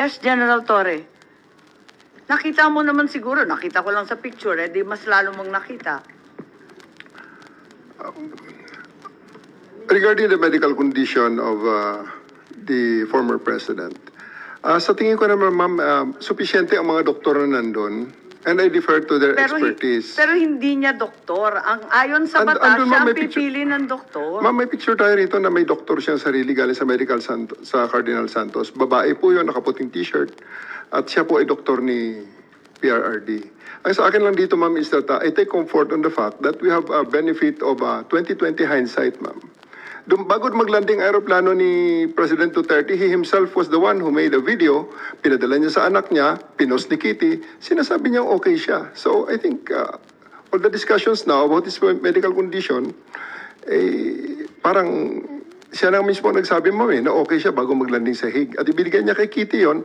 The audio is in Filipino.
Yes, General Torre. Nakita mo naman siguro, nakita ko lang sa picture, di mas lalo mong nakita. Regarding the medical condition of the former president, sa tingin ko naman, ma'am, supisyente ang mga doktor na nandun, and I defer to their expertise. Pero hindi niya doktor. Ayon sa batas, Andun, siya ma'am, ang may picture. pipili ng doktor. Ma'am, may picture tayo rito na may doktor siyang sarili galing sa sa Cardinal Santos. Babae po yun, nakaputing t-shirt. At siya po ay doktor ni PRRD. Ang sa akin lang dito, ma'am, is that I take comfort on the fact that we have a benefit of 2020 hindsight, ma'am. Bago maglanding aeroplano ni President Duterte, he himself was the one who made a video, pinadala niya sa anak niya, pinost ni Kitty, sinasabi niya okay siya. So I think all the discussions now about his medical condition, parang siya na mismo nagsabi, ma'am, na okay siya bago maglanding sa Hague. At ibigay niya kay Kitty yon.